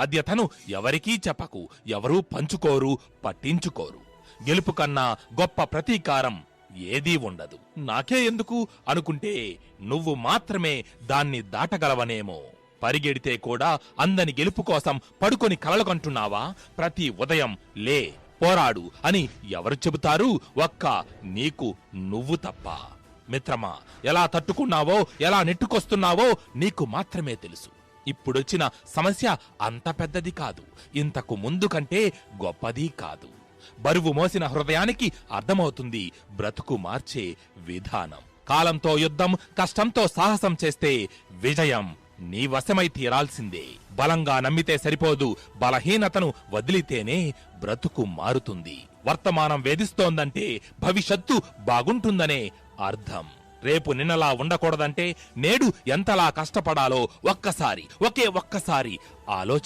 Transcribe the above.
బాధ్యతను ఎవరికీ చెప్పకు, ఎవరూ పంచుకోరు, పట్టించుకోరు. గెలుపు కన్నా గొప్ప ప్రతీకారం ఏదీ ఉండదు. నాకే ఎందుకు అనుకుంటే నువ్వు మాత్రమే దాన్ని దాటగలవనేమో. పరిగెడితే కూడా అందని గెలుపు కోసం పడుకొని కలలుకంటున్నావా? ప్రతి ఉదయం లే, పోరాడు అని ఎవరు చెబుతారు? ఒక్క నీకు నువ్వు తప్ప. మిత్రమా, ఎలా తట్టుకున్నావో, ఎలా నెట్టుకొస్తున్నావో నీకు మాత్రమే తెలుసు. ఇప్పుడొచ్చిన సమస్య అంత పెద్దది కాదు, ఇంతకు ముందు కంటే గొప్పది కాదు. బరువు మోసిన హృదయానికి అర్థమవుతుంది బ్రతుకు మార్చే విధానం. కాలంతో యుద్ధం, కష్టంతో సాహసం చేస్తే విజయం నీ వశమై తీరాల్సిందే. బలంగా నమ్మితే సరిపోదు, బలహీనతను వదిలితేనే బ్రతుకు మారుతుంది. వర్తమానం వేధిస్తోందంటే భవిష్యత్తు బాగుంటుందనే అర్థం. రేపు నిన్నలా ఉండకూడదంటే నేడు ఎంతలా కష్టపడాలో ఒక్కసారి, ఒకే ఒక్కసారి ఆలోచించు.